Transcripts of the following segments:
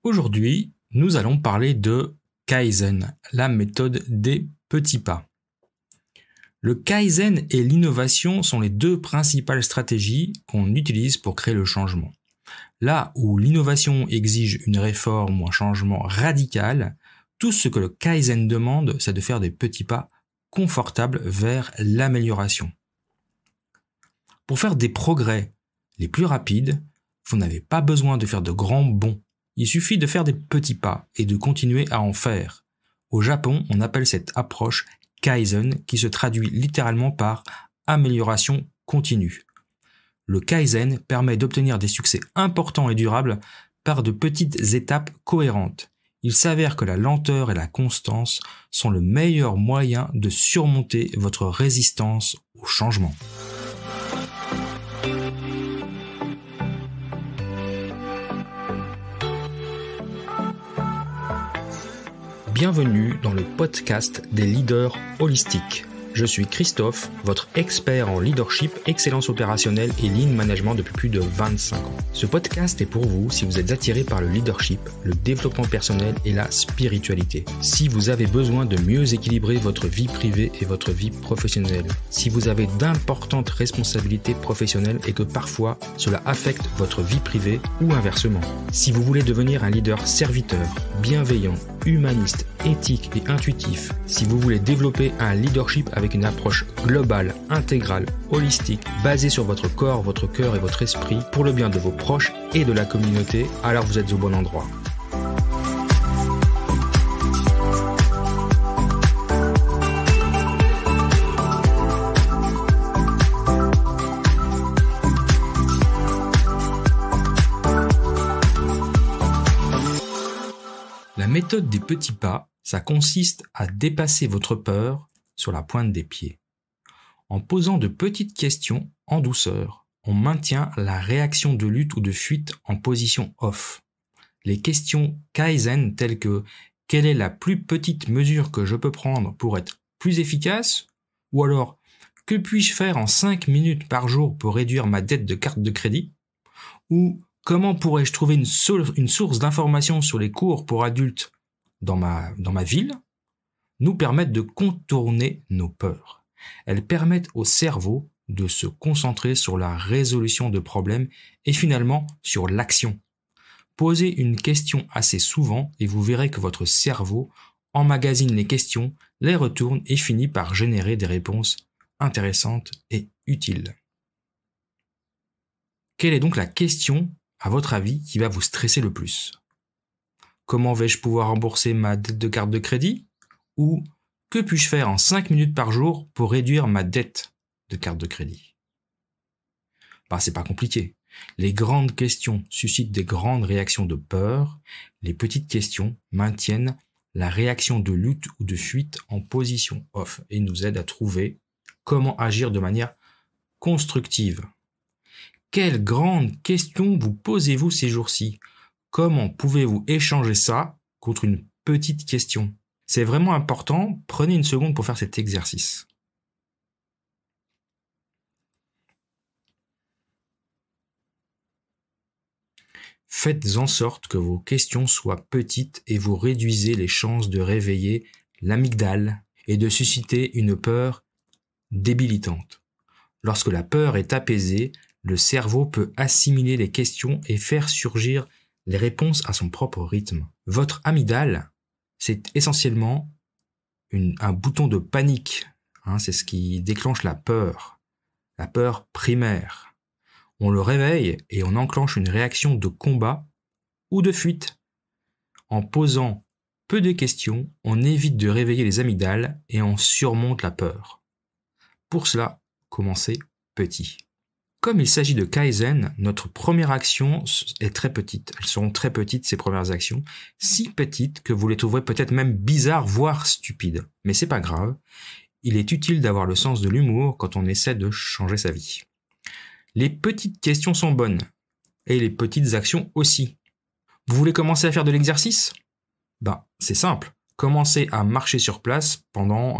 Aujourd'hui, nous allons parler de Kaizen, la méthode des petits pas. Le Kaizen et l'innovation sont les deux principales stratégies qu'on utilise pour créer le changement. Là où l'innovation exige une réforme ou un changement radical, tout ce que le Kaizen demande, c'est de faire des petits pas confortables vers l'amélioration. Pour faire des progrès les plus rapides, vous n'avez pas besoin de faire de grands bonds. Il suffit de faire des petits pas et de continuer à en faire. Au Japon, on appelle cette approche Kaizen qui se traduit littéralement par amélioration continue. Le Kaizen permet d'obtenir des succès importants et durables par de petites étapes cohérentes. Il s'avère que la lenteur et la constance sont le meilleur moyen de surmonter votre résistance au changement. Bienvenue dans le podcast des leaders holistiques. Je suis Christophe, votre expert en leadership, excellence opérationnelle et lean management depuis plus de 25 ans. Ce podcast est pour vous si vous êtes attiré par le leadership, le développement personnel et la spiritualité. Si vous avez besoin de mieux équilibrer votre vie privée et votre vie professionnelle. Si vous avez d'importantes responsabilités professionnelles et que parfois cela affecte votre vie privée ou inversement. Si vous voulez devenir un leader serviteur, bienveillant, humaniste, éthique et intuitif, si vous voulez développer un leadership avec une approche globale, intégrale, holistique, basée sur votre corps, votre cœur et votre esprit, pour le bien de vos proches et de la communauté, alors vous êtes au bon endroit. La méthode des petits pas, ça consiste à dépasser votre peur sur la pointe des pieds. En posant de petites questions en douceur, on maintient la réaction de lutte ou de fuite en position off. Les questions Kaizen telles que « Quelle est la plus petite mesure que je peux prendre pour être plus efficace ?» ou alors « Que puis-je faire en 5 minutes par jour pour réduire ma dette de carte de crédit ?» ou « Comment pourrais-je trouver une source d'information sur les cours pour adultes dans ma ville ?» nous permettent de contourner nos peurs. Elles permettent au cerveau de se concentrer sur la résolution de problèmes et finalement sur l'action. Posez une question assez souvent et vous verrez que votre cerveau emmagasine les questions, les retourne et finit par générer des réponses intéressantes et utiles. Quelle est donc la question, à votre avis, qui va vous stresser le plus ? Comment vais-je pouvoir rembourser ma dette de carte de crédit ? Ou que puis-je faire en 5 minutes par jour pour réduire ma dette de carte de crédit ? C'est pas compliqué. Les grandes questions suscitent des grandes réactions de peur. Les petites questions maintiennent la réaction de lutte ou de fuite en position off et nous aident à trouver comment agir de manière constructive. Quelles grandes questions vous posez-vous ces jours-ci ? Comment pouvez-vous échanger ça contre une petite question ? C'est vraiment important, prenez une seconde pour faire cet exercice. Faites en sorte que vos questions soient petites et vous réduisez les chances de réveiller l'amygdale et de susciter une peur débilitante. Lorsque la peur est apaisée, le cerveau peut assimiler les questions et faire surgir les réponses à son propre rythme. Votre amygdale, c'est essentiellement un bouton de panique. C'est ce qui déclenche la peur primaire. On le réveille et on enclenche une réaction de combat ou de fuite. En posant peu de questions, on évite de réveiller les amygdales et on surmonte la peur. Pour cela, commencez petit. Comme il s'agit de Kaizen, notre première action est très petite. Elles seront très petites, ces premières actions. Si petites que vous les trouverez peut-être même bizarres, voire stupides. Mais c'est pas grave. Il est utile d'avoir le sens de l'humour quand on essaie de changer sa vie. Les petites questions sont bonnes. Et les petites actions aussi. Vous voulez commencer à faire de l'exercice ? C'est simple. Commencez à marcher sur place pendant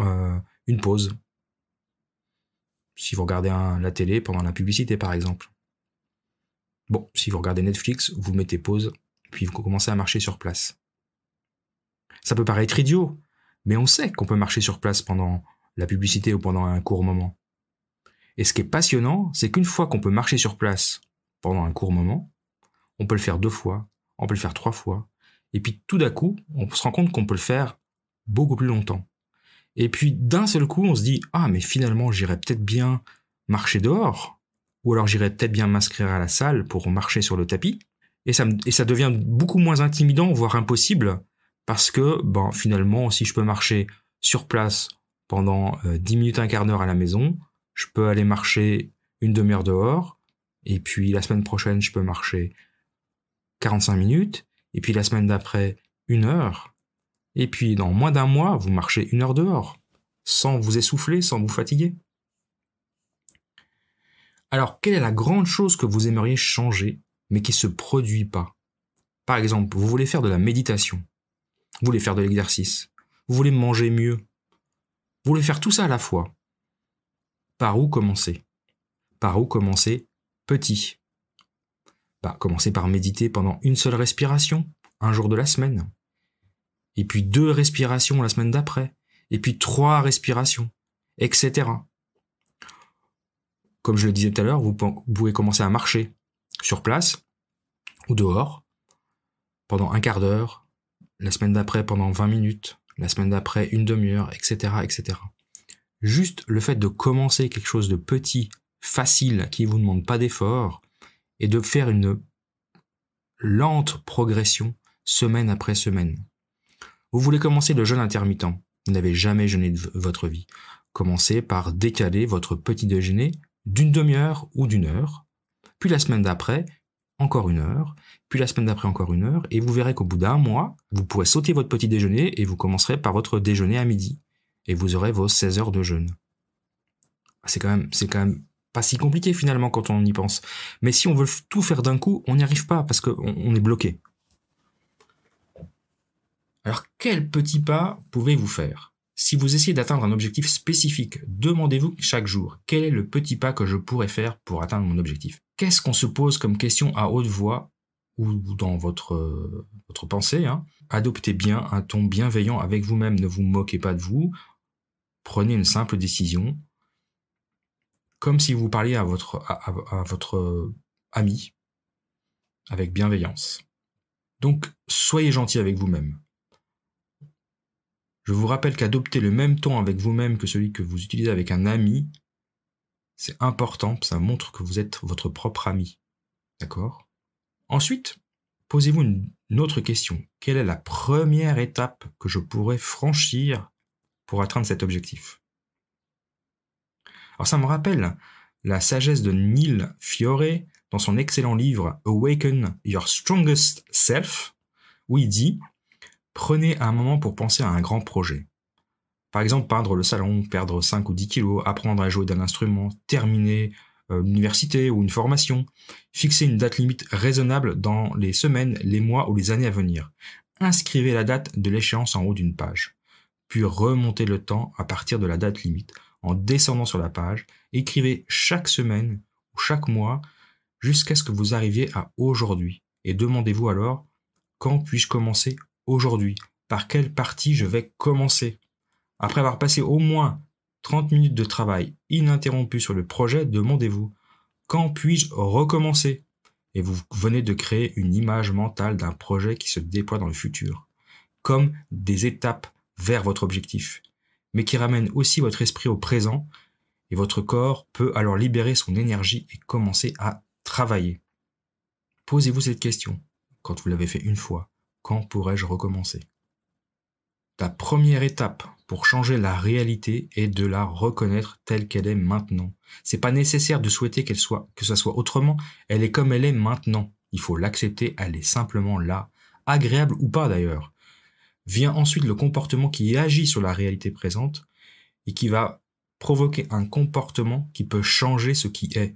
une pause. Si vous regardez la télé pendant la publicité, par exemple. Si vous regardez Netflix, vous mettez pause puis vous commencez à marcher sur place. Ça peut paraître idiot, mais on sait qu'on peut marcher sur place pendant la publicité ou pendant un court moment. Et ce qui est passionnant, c'est qu'une fois qu'on peut marcher sur place pendant un court moment, on peut le faire 2 fois, on peut le faire 3 fois, et puis tout d'un coup, on se rend compte qu'on peut le faire beaucoup plus longtemps. Et puis d'un seul coup, on se dit « Ah, mais finalement, j'irais peut-être bien marcher dehors, ou alors j'irais peut-être bien m'inscrire à la salle pour marcher sur le tapis. » Et ça devient beaucoup moins intimidant, voire impossible, parce que finalement, si je peux marcher sur place pendant 10 minutes, un quart d'heure à la maison, je peux aller marcher une demi-heure dehors, et puis la semaine prochaine, je peux marcher 45 minutes, et puis la semaine d'après, 1 heure, et puis dans moins d'1 mois, vous marchez 1 heure dehors, sans vous essouffler, sans vous fatiguer. Alors, quelle est la grande chose que vous aimeriez changer, mais qui ne se produit pas? Par exemple, vous voulez faire de la méditation, vous voulez faire de l'exercice, vous voulez manger mieux, vous voulez faire tout ça à la fois. Par où commencer? Par où commencer petit? Commencez par méditer pendant une seule respiration, un jour de la semaine. Et puis 2 respirations la semaine d'après. Et puis 3 respirations, etc. Comme je le disais tout à l'heure, vous pouvez commencer à marcher sur place ou dehors pendant un quart d'heure, la semaine d'après pendant 20 minutes, la semaine d'après une demi-heure, etc., etc. Juste le fait de commencer quelque chose de petit, facile, qui ne vous demande pas d'effort, et de faire une lente progression semaine après semaine. Vous voulez commencer le jeûne intermittent. Vous n'avez jamais jeûné de votre vie. Commencez par décaler votre petit déjeuner d'une demi-heure ou d'1 heure, puis la semaine d'après, encore 1 heure, puis la semaine d'après encore 1 heure, et vous verrez qu'au bout d'1 mois, vous pourrez sauter votre petit déjeuner et vous commencerez par votre déjeuner à midi. Et vous aurez vos 16 heures de jeûne. C'est quand même pas si compliqué finalement quand on y pense. Mais si on veut tout faire d'un coup, on n'y arrive pas parce qu'on est bloqué. Alors, quel petit pas pouvez-vous faire? Si vous essayez d'atteindre un objectif spécifique, demandez-vous chaque jour, quel est le petit pas que je pourrais faire pour atteindre mon objectif? Qu'est-ce qu'on se pose comme question à haute voix ou dans votre pensée? Adoptez bien un ton bienveillant avec vous-même, ne vous moquez pas de vous, prenez une simple décision, comme si vous parliez à votre ami, avec bienveillance. Donc, soyez gentil avec vous-même. Je vous rappelle qu'adopter le même ton avec vous-même que celui que vous utilisez avec un ami, c'est important, ça montre que vous êtes votre propre ami. D'accord? Ensuite, posez-vous une autre question. Quelle est la première étape que je pourrais franchir pour atteindre cet objectif? Alors ça me rappelle la sagesse de Neil Fiore dans son excellent livre Awaken Your Strongest Self, où il dit « Prenez un moment pour penser à un grand projet. Par exemple, peindre le salon, perdre 5 ou 10 kilos, apprendre à jouer d'un instrument, terminer l'université ou une formation. Fixez une date limite raisonnable dans les semaines, les mois ou les années à venir. Inscrivez la date de l'échéance en haut d'une page. Puis remontez le temps à partir de la date limite. En descendant sur la page, écrivez chaque semaine ou chaque mois jusqu'à ce que vous arriviez à aujourd'hui. Et demandez-vous alors, quand puis-je commencer aujourd'hui? Par quelle partie je vais commencer? Après avoir passé au moins 30 minutes de travail ininterrompu sur le projet, demandez-vous, quand puis-je recommencer? Et vous venez de créer une image mentale d'un projet qui se déploie dans le futur, comme des étapes vers votre objectif, mais qui ramène aussi votre esprit au présent, et votre corps peut alors libérer son énergie et commencer à travailler. Posez-vous cette question, quand vous l'avez fait une fois, quand pourrais-je recommencer? La première étape pour changer la réalité est de la reconnaître telle qu'elle est maintenant. C'est pas nécessaire de souhaiter que ça soit autrement, elle est comme elle est maintenant. Il faut l'accepter, elle est simplement là, agréable ou pas d'ailleurs. Vient ensuite le comportement qui agit sur la réalité présente et qui va provoquer un comportement qui peut changer ce qui est.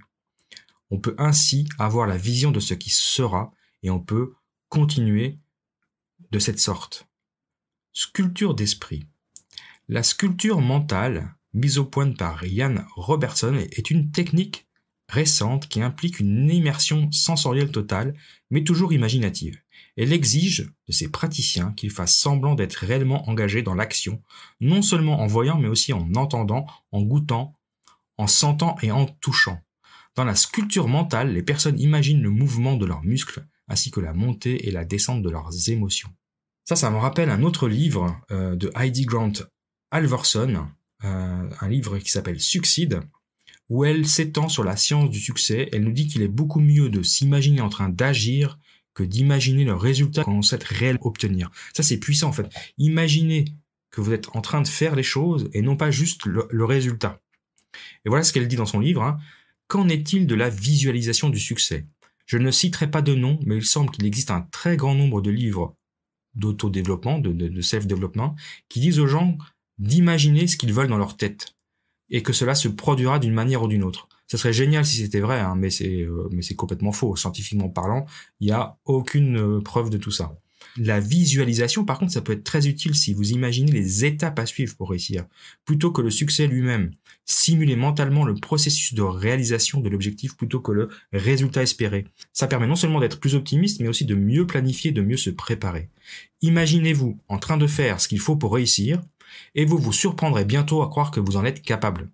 On peut ainsi avoir la vision de ce qui sera et on peut continuer de cette sorte. Sculpture d'esprit. La sculpture mentale, mise au point par Ian Robertson, est une technique récente qui implique une immersion sensorielle totale, mais toujours imaginative. Elle exige de ses praticiens qu'ils fassent semblant d'être réellement engagés dans l'action, non seulement en voyant, mais aussi en entendant, en goûtant, en sentant et en touchant. Dans la sculpture mentale, les personnes imaginent le mouvement de leurs muscles, ainsi que la montée et la descente de leurs émotions. Ça me rappelle un autre livre de Heidi Grant Halvorson, un livre qui s'appelle Succeed, où elle s'étend sur la science du succès. Elle nous dit qu'il est beaucoup mieux de s'imaginer en train d'agir que d'imaginer le résultat qu'on souhaite réellement obtenir. Ça, c'est puissant en fait. Imaginez que vous êtes en train de faire les choses et non pas juste le résultat. Et voilà ce qu'elle dit dans son livre. Qu'en est-il de la visualisation du succès ? Je ne citerai pas de nom, mais il semble qu'il existe un très grand nombre de livres d'autodéveloppement, de self-développement, qui disent aux gens d'imaginer ce qu'ils veulent dans leur tête et que cela se produira d'une manière ou d'une autre. Ça serait génial si c'était vrai, mais c'est complètement faux. Scientifiquement parlant, il n'y a aucune preuve de tout ça. La visualisation, par contre, ça peut être très utile si vous imaginez les étapes à suivre pour réussir, plutôt que le succès lui-même. Simulez mentalement le processus de réalisation de l'objectif plutôt que le résultat espéré. Ça permet non seulement d'être plus optimiste, mais aussi de mieux planifier, de mieux se préparer. Imaginez-vous en train de faire ce qu'il faut pour réussir, et vous vous surprendrez bientôt à croire que vous en êtes capable.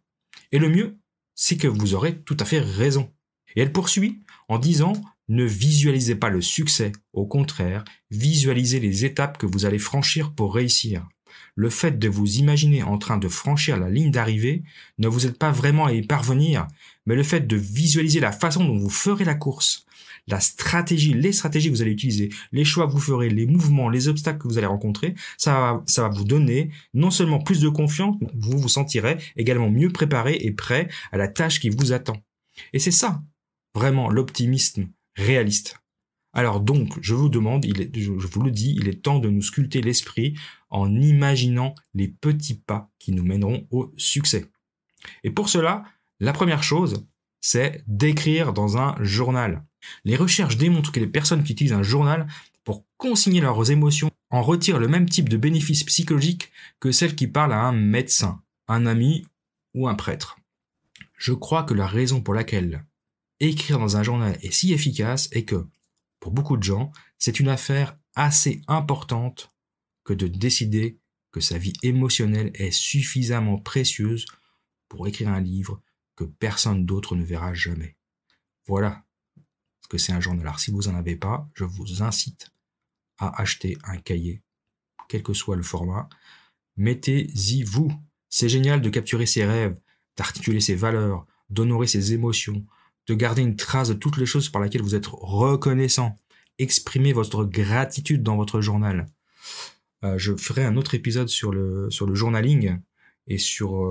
Et le mieux, c'est que vous aurez tout à fait raison. Et elle poursuit en disant « Ne visualisez pas le succès, au contraire, visualisez les étapes que vous allez franchir pour réussir. Le fait de vous imaginer en train de franchir la ligne d'arrivée ne vous aide pas vraiment à y parvenir, mais le fait de visualiser la façon dont vous ferez la course, les stratégies que vous allez utiliser, les choix que vous ferez, les mouvements, les obstacles que vous allez rencontrer, ça va vous donner non seulement plus de confiance, vous vous sentirez également mieux préparé et prêt à la tâche qui vous attend. Et c'est ça, vraiment, l'optimisme réaliste. Alors donc, je vous demande, je vous le dis, il est temps de nous sculpter l'esprit en imaginant les petits pas qui nous mèneront au succès. Et pour cela, la première chose, c'est d'écrire dans un journal. Les recherches démontrent que les personnes qui utilisent un journal pour consigner leurs émotions en retirent le même type de bénéfices psychologiques que celles qui parlent à un médecin, un ami ou un prêtre. Je crois que la raison pour laquelle écrire dans un journal est si efficace est que, pour beaucoup de gens, c'est une affaire assez importante que de décider que sa vie émotionnelle est suffisamment précieuse pour écrire un livre que personne d'autre ne verra jamais. Voilà ce que c'est un journal. Alors si vous n'en avez pas, je vous incite à acheter un cahier, quel que soit le format. Mettez-y vous. C'est génial de capturer ses rêves, d'articuler ses valeurs, d'honorer ses émotions, de garder une trace de toutes les choses par lesquelles vous êtes reconnaissant. Exprimez votre gratitude dans votre journal. Je ferai un autre épisode sur le journaling et sur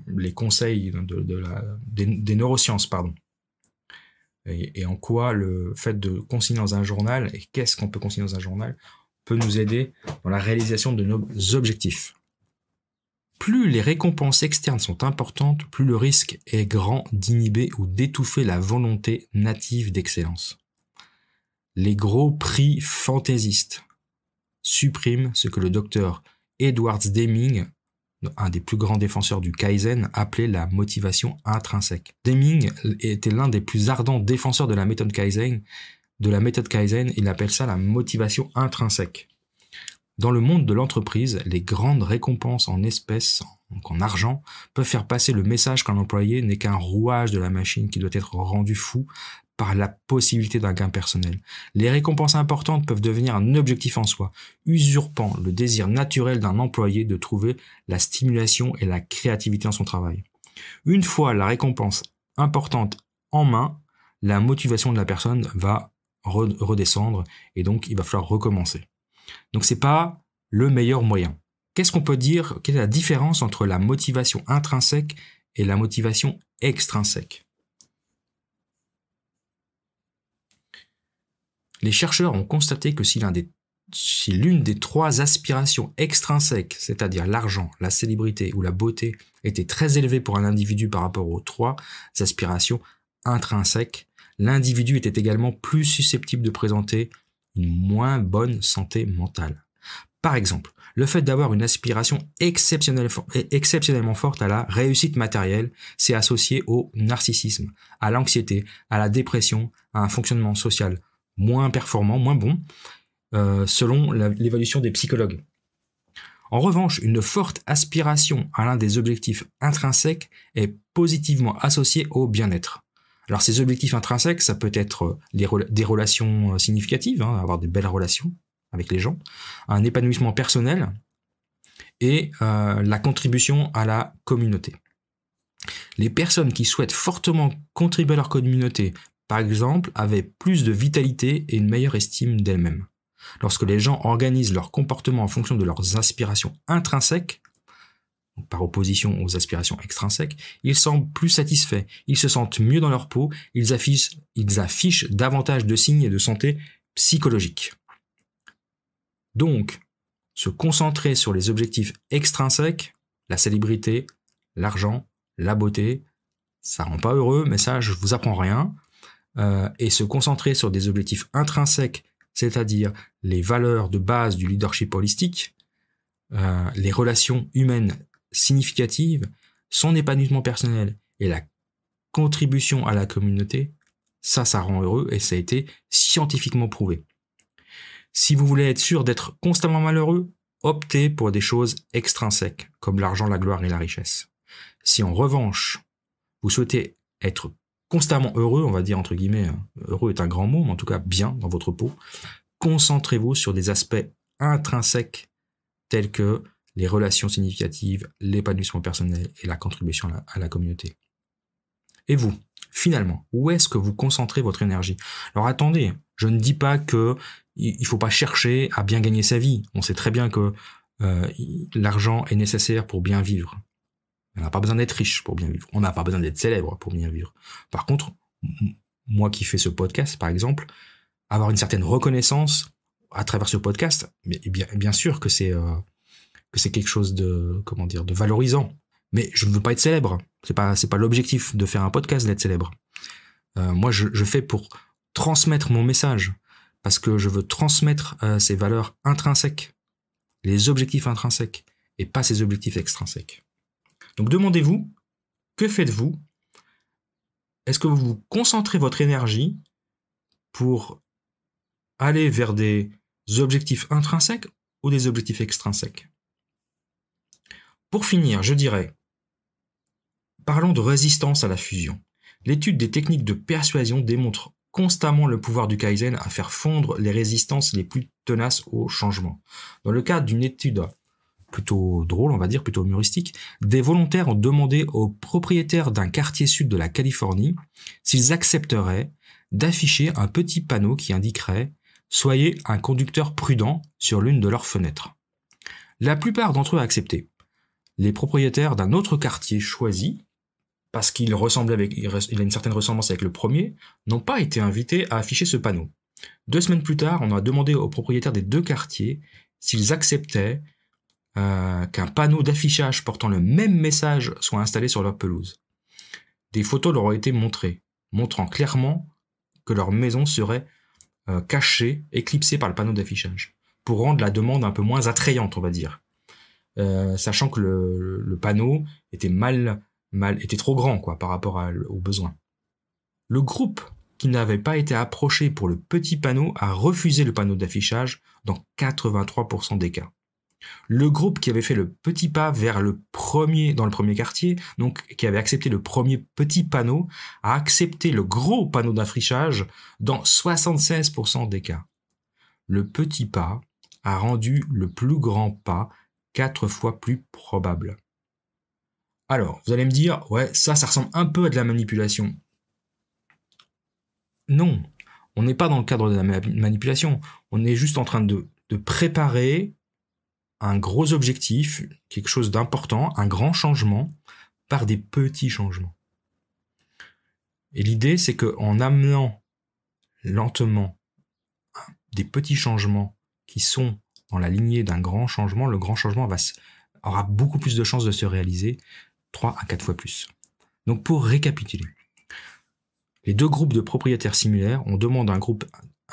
les conseils des neurosciences, pardon. Et en quoi le fait de consigner dans un journal, et qu'est-ce qu'on peut consigner dans un journal, peut nous aider dans la réalisation de nos objectifs. Plus les récompenses externes sont importantes, plus le risque est grand d'inhiber ou d'étouffer la volonté native d'excellence. Les gros prix fantaisistes suppriment ce que le docteur Edward Deming, un des plus grands défenseurs du Kaizen, appelait la motivation intrinsèque. Deming était l'un des plus ardents défenseurs de la méthode Kaizen. Il appelle ça la motivation intrinsèque. Dans le monde de l'entreprise, les grandes récompenses en espèces, donc en argent, peuvent faire passer le message qu'un employé n'est qu'un rouage de la machine qui doit être rendu fou par la possibilité d'un gain personnel. Les récompenses importantes peuvent devenir un objectif en soi, usurpant le désir naturel d'un employé de trouver la stimulation et la créativité dans son travail. Une fois la récompense importante en main, la motivation de la personne va redescendre et donc il va falloir recommencer. Donc c'est pas le meilleur moyen. Qu'est-ce qu'on peut dire? Quelle est la différence entre la motivation intrinsèque et la motivation extrinsèque? Les chercheurs ont constaté que si l'une des trois aspirations extrinsèques, c'est-à-dire l'argent, la célébrité ou la beauté, était très élevée pour un individu par rapport aux trois aspirations intrinsèques, l'individu était également plus susceptible de présenter une moins bonne santé mentale. Par exemple, le fait d'avoir une aspiration exceptionnellement forte à la réussite matérielle, c'est associé au narcissisme, à l'anxiété, à la dépression, à un fonctionnement social moins performants, moins bons, selon l'évaluation des psychologues. En revanche, une forte aspiration à l'un des objectifs intrinsèques est positivement associée au bien-être. Alors ces objectifs intrinsèques, ça peut être des relations significatives, avoir des belles relations avec les gens, un épanouissement personnel et la contribution à la communauté. Les personnes qui souhaitent fortement contribuer à leur communauté, par exemple, avaient plus de vitalité et une meilleure estime d'elles-mêmes. Lorsque les gens organisent leur comportement en fonction de leurs aspirations intrinsèques, par opposition aux aspirations extrinsèques, ils semblent plus satisfaits, ils se sentent mieux dans leur peau, ils affichent davantage de signes et de santé psychologique. Donc, se concentrer sur les objectifs extrinsèques, la célébrité, l'argent, la beauté, ça rend pas heureux, mais ça, je vous apprends rien. Et se concentrer sur des objectifs intrinsèques, c'est-à-dire les valeurs de base du leadership holistique, les relations humaines significatives, son épanouissement personnel et la contribution à la communauté, ça rend heureux et ça a été scientifiquement prouvé. Si vous voulez être sûr d'être constamment malheureux, optez pour des choses extrinsèques, comme l'argent, la gloire et la richesse. Si en revanche, vous souhaitez être constamment heureux, on va dire entre guillemets, heureux est un grand mot, mais en tout cas bien dans votre peau, concentrez-vous sur des aspects intrinsèques tels que les relations significatives, l'épanouissement personnel et la contribution à la communauté. Et vous, finalement, où est-ce que vous concentrez votre énergie? Alors attendez, je ne dis pas que il faut pas chercher à bien gagner sa vie. On sait très bien que l'argent est nécessaire pour bien vivre. On n'a pas besoin d'être riche pour bien vivre. On n'a pas besoin d'être célèbre pour bien vivre. Par contre, moi qui fais ce podcast, par exemple, avoir une certaine reconnaissance à travers ce podcast, mais bien sûr que c'est quelque chose de valorisant. Mais je ne veux pas être célèbre. C'est pas l'objectif de faire un podcast d'être célèbre. Moi, je fais pour transmettre mon message parce que je veux transmettre ces valeurs intrinsèques, les objectifs intrinsèques et pas ces objectifs extrinsèques. Donc demandez-vous, que faites-vous? Est-ce que vous concentrez votre énergie pour aller vers des objectifs intrinsèques ou des objectifs extrinsèques? Pour finir, je dirais, parlons de résistance à la fusion. L'étude des techniques de persuasion démontre constamment le pouvoir du Kaizen à faire fondre les résistances les plus tenaces au changement. Dans le cadre d'une étude plutôt drôle, on va dire, plutôt humoristique, des volontaires ont demandé aux propriétaires d'un quartier sud de la Californie s'ils accepteraient d'afficher un petit panneau qui indiquerait « Soyez un conducteur prudent » sur l'une de leurs fenêtres. La plupart d'entre eux ont accepté. Les propriétaires d'un autre quartier choisi, parce qu'il a une certaine ressemblance avec le premier, n'ont pas été invités à afficher ce panneau. 2 semaines plus tard, on a demandé aux propriétaires des 2 quartiers s'ils acceptaient qu'un panneau d'affichage portant le même message soit installé sur leur pelouse. Des photos leur ont été montrées, montrant clairement que leur maison serait cachée, éclipsée par le panneau d'affichage, pour rendre la demande un peu moins attrayante, on va dire. Sachant que le panneau était était trop grand par rapport aux besoins. Le groupe qui n'avait pas été approché pour le petit panneau a refusé le panneau d'affichage dans 83% des cas. Le groupe qui avait fait le petit pas dans le premier quartier, donc qui avait accepté le premier petit panneau, a accepté le gros panneau d'affichage dans 76% des cas. Le petit pas a rendu le plus grand pas 4 fois plus probable. Alors, vous allez me dire, ouais, ça ressemble un peu à de la manipulation. Non, on n'est pas dans le cadre de la manipulation. On est juste en train de préparer un gros objectif, quelque chose d'important, un grand changement, par des petits changements. Et l'idée, c'est qu'en amenant lentement des petits changements qui sont dans la lignée d'un grand changement, le grand changement aura beaucoup plus de chances de se réaliser 3 à 4 fois plus. Donc pour récapituler, les 2 groupes de propriétaires similaires, on demande à un groupe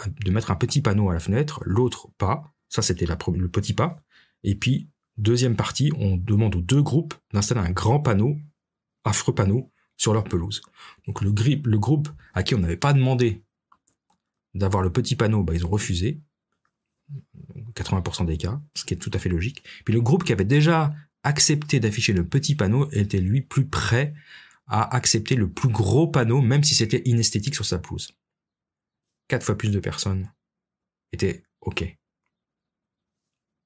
de mettre un petit panneau à la fenêtre, l'autre pas, ça c'était le petit pas, et puis deuxième partie, on demande aux 2 groupes d'installer un grand panneau, affreux panneau, sur leur pelouse. Donc le groupe à qui on n'avait pas demandé d'avoir le petit panneau, ils ont refusé, 80% des cas, ce qui est tout à fait logique. Puis le groupe qui avait déjà accepté d'afficher le petit panneau était lui plus prêt à accepter le plus gros panneau, même si c'était inesthétique sur sa pelouse. 4 fois plus de personnes étaient OK.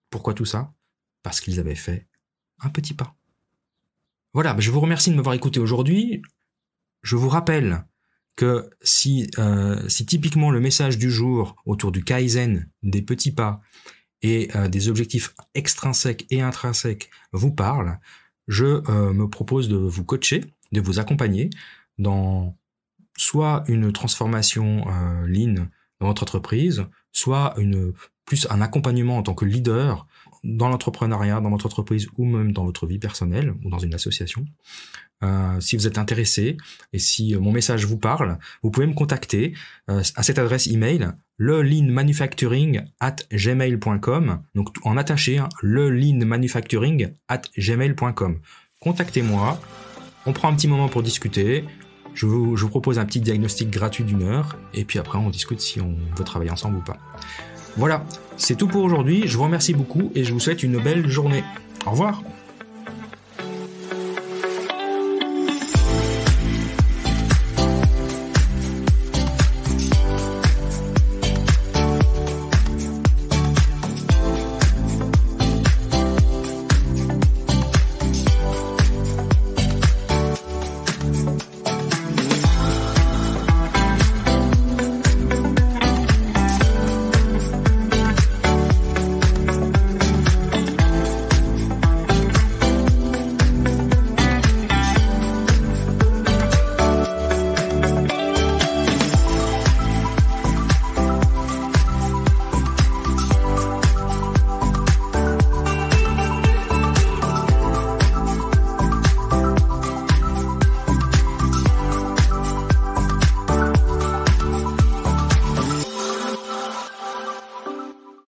Pourquoi tout ça? Parce qu'ils avaient fait un petit pas. Voilà, je vous remercie de m'avoir écouté aujourd'hui. Je vous rappelle que si typiquement le message du jour autour du Kaizen, des petits pas et des objectifs extrinsèques et intrinsèques vous parle, je me propose de vous coacher, de vous accompagner dans soit une transformation lean dans votre entreprise, soit plus un accompagnement en tant que leader dans l'entrepreneuriat, dans votre entreprise ou même dans votre vie personnelle ou dans une association. Si vous êtes intéressé et si mon message vous parle, vous pouvez me contacter à cette adresse email leleanmanufacturing@gmail.com, donc en attaché, leleanmanufacturing@gmail.com. Contactez-moi, on prend un petit moment pour discuter, je vous propose un petit diagnostic gratuit d'1 heure et puis après on discute si on veut travailler ensemble ou pas. Voilà, c'est tout pour aujourd'hui, je vous remercie beaucoup et je vous souhaite une belle journée. Au revoir.